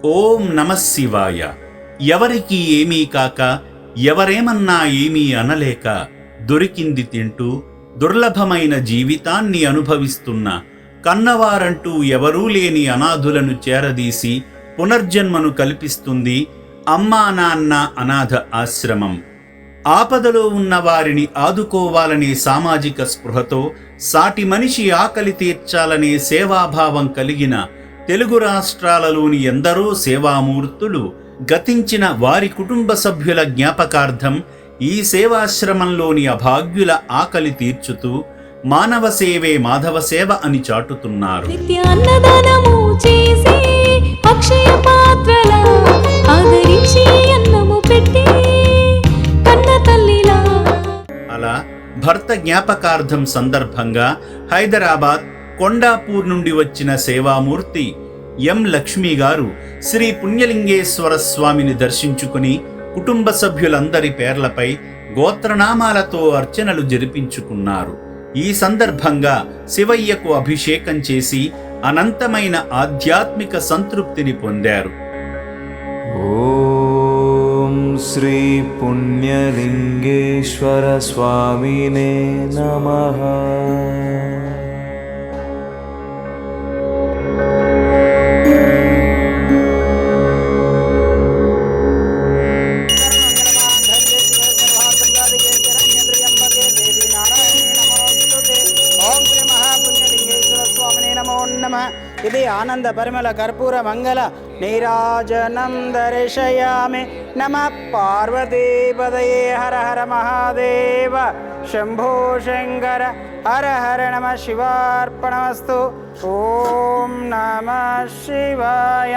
ఓం నమః శివాయ. ఎవరికి ఏమీ కాక ఎవరేమన్నా ఏమీ అనలేక దొరికింది తింటూ దుర్లభమైన జీవితాన్ని అనుభవిస్తున్న కన్నవారంటూ ఎవరూ లేని అనాథులను చేరదీసి పునర్జన్మను కల్పిస్తుంది అమ్మా నాన్న అనాథ ఆశ్రమం. ఆపదలో ఉన్న వారిని ఆదుకోవాలనే సామాజిక స్పృహతో సాటి మనిషి ఆకలి తీర్చాలనే సేవాభావం కలిగిన తెలుగు రాష్ట్రాలలోని ఎందరో సేవామూర్తులు గతించిన వారి కుటుంబ సభ్యుల జ్ఞాపకార్థం ఈ సేవాశ్రమంలోని అభాగ్యుల ఆకలి తీర్చుతూ మానవ సేవే మాధవ సేవ అని చాటుతున్నారు. అలా భర్త జ్ఞాపకార్థం సందర్భంగా హైదరాబాద్ కొండాపూర్ నుండి వచ్చిన సేవామూర్తి ఎం లక్ష్మి గారు శ్రీ పుణ్యలింగేశ్వర స్వామిని దర్శించుకుని కుటుంబ సభ్యులందరి పేర్లపై గోత్రనామాలతో అర్చనలు జరిపించుకున్నారు. ఈ సందర్భంగా శివయ్యకు అభిషేకం చేసి అనంతమైన ఆధ్యాత్మిక సంతృప్తిని పొందారు. ఓం శ్రీ పుణ్యలింగేశ్వర స్వామినే నమః. ఇది ఆనంద పరిమళ కర్పూర మంగళ నీరాజనం దర్శయామి. నమ పార్వతీపదయే హర హర మహాదేవ శంభో శంకర హర హర నమ శివార్పణమస్తు. ఓం నమ శివాయ.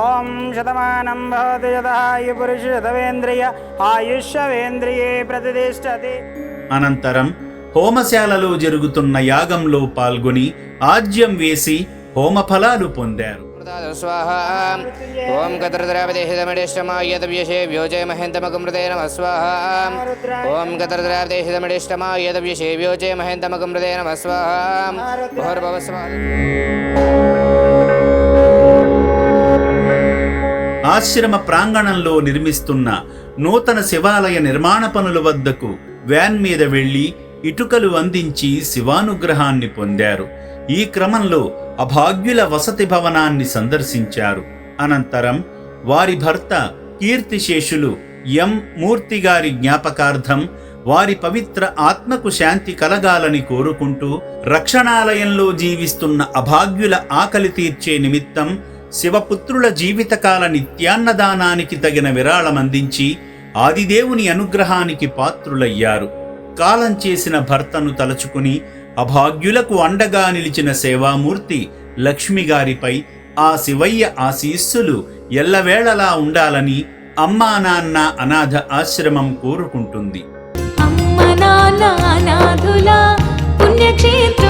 ఓం శతమానం భవతి శతాయు పురుష శతవేంద్రియ ఆయుష్యేంద్రియే ప్రతిష్టతి. అనంతరం హోమశాలలో జరుగుతున్న యాగంలో పాల్గొని ఆజ్యం వేసి హోమఫలాలు పొందారు. ఓం గతరద్రావదేశితమడిష్టమాయదవ్యశే వ్యోజయ మహేంతమకమృతే నమః స్వాహా. ఓం గతరద్రావదేశితమడిష్టమాయదవ్యశే వ్యోజయ మహేంతమకమృతే నమః స్వాహా. ఆశ్రమ ప్రాంగణంలో నిర్మిస్తున్న నూతన శివాలయ నిర్మాణ పనుల వద్దకు వ్యాన్ మీద వెళ్లి ఇటుకలు అందించి శివానుగ్రహాన్ని పొందారు. ఈ క్రమంలో అభాగ్యుల వసతి భవనాన్ని సందర్శించారు. అనంతరం వారి భర్త కీర్తిశేషులు ఎం మూర్తి గారి జ్ఞాపకార్థం వారి పవిత్ర ఆత్మకు శాంతి కలగాలని కోరుకుంటూ రక్షణాలయంలో జీవిస్తున్న అభాగ్యుల ఆకలి తీర్చే నిమిత్తం శివపుత్రుల జీవితకాల నిత్యాన్నదానానికి తగిన విరాళమందించి ఆదిదేవుని అనుగ్రహానికి పాత్రులయ్యారు. కాలం చేసిన భర్తను తలుచుకుని అభాగ్యులకు అండగా నిలిచిన సేవామూర్తి లక్ష్మిగారిపై ఆ శివయ్య ఆశీస్సులు ఎల్లవేళలా ఉండాలని అమ్మా నాన్న అనాథ ఆశ్రమం కోరుకుంటుంది. అమ్మ నాన్న అనాథుల పుణ్యక్షేత్ర